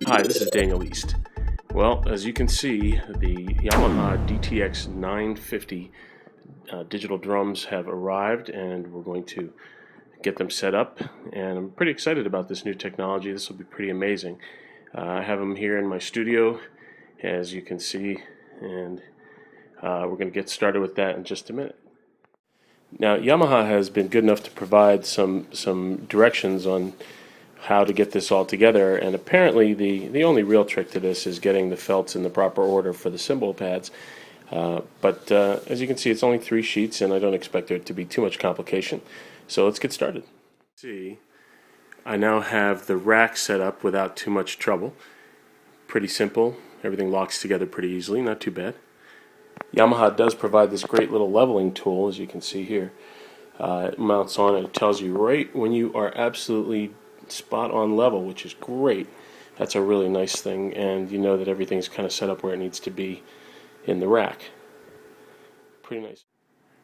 Hi, this is Daniel East. Well, as you can see, the Yamaha DTX-950 digital drums have arrived, and we're going to get them set up, and I'm pretty excited about this new technology. This will be pretty amazing. I have them here in my studio, as you can see, and we're going to get started with that in just a minute. Now, Yamaha has been good enough to provide some directions on how to get this all together, and apparently the only real trick to this is getting the felts in the proper order for the cymbal pads. But as you can see, it's only 3 sheets, and I don't expect there to be too much complication. So let's get started. See, I now have the rack set up without too much trouble. Pretty simple. Everything locks together pretty easily, not too bad. Yamaha does provide this great little leveling tool, as you can see here. It mounts on and it tells you right when you are absolutely spot on level, which is great. That's a really nice thing, and you know that everything's kind of set up where it needs to be in the rack. Pretty nice.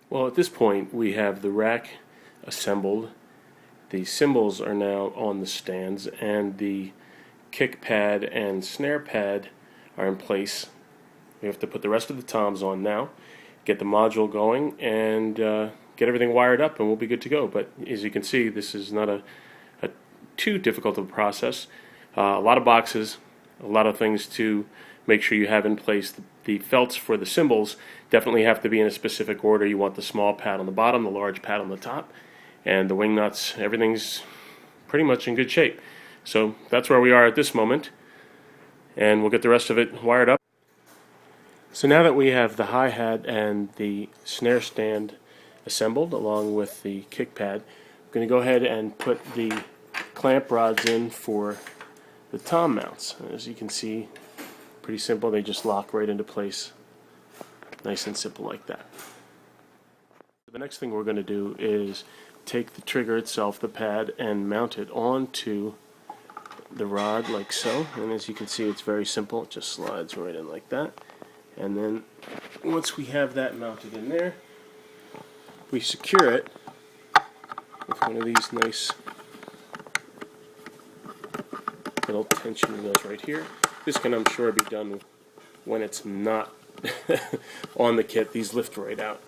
Well, at this point we have the rack assembled. The cymbals are now on the stands, and the kick pad and snare pad are in place. We have to put the rest of the toms on now, get the module going, and get everything wired up, and we'll be good to go. But as you can see, this is not a too difficult of a process. A lot of boxes, a lot of things to make sure you have in place. The felts for the cymbals definitely have to be in a specific order. You want the small pad on the bottom, the large pad on the top, and the wing nuts. Everything's pretty much in good shape. So that's where we are at this moment, and we'll get the rest of it wired up. So now that we have the hi-hat and the snare stand assembled along with the kick pad, I'm going to go ahead and put the clamp rods in for the tom mounts. As you can see, pretty simple. They just lock right into place, nice and simple like that. The next thing we're going to do is take the trigger itself, the pad, and mount it onto the rod like so. And as you can see, it's very simple. It just slides right in like that. And then once we have that mounted in there, we secure it with one of these nice little tension wheels right here. This can, I'm sure, be done when it's not on the kit. These lift right out.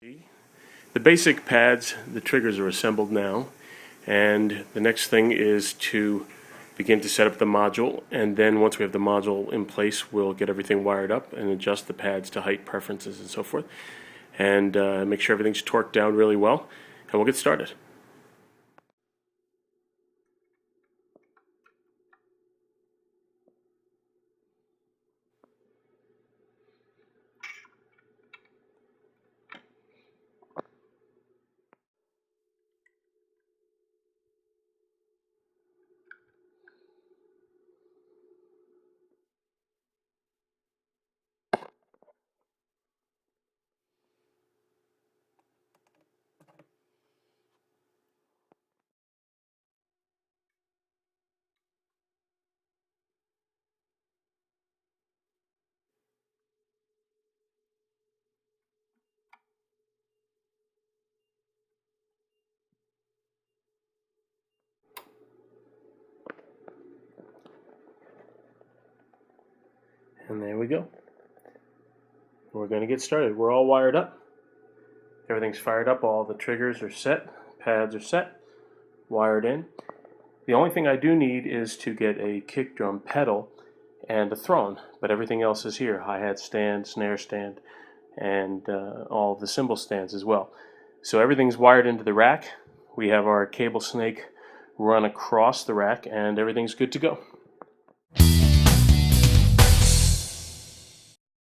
The basic pads, the triggers are assembled now, and the next thing is to begin to set up the module, and then once we have the module in place, we'll get everything wired up and adjust the pads to height preferences and so forth, and make sure everything's torqued down really well, and we'll get started. And there we go. We're going to get started. We're all wired up. Everything's fired up. All the triggers are set. Pads are set. Wired in. The only thing I do need is to get a kick drum pedal and a throne, but everything else is here. Hi-hat stand, snare stand, and all the cymbal stands as well. So everything's wired into the rack. We have our cable snake run across the rack, and everything's good to go.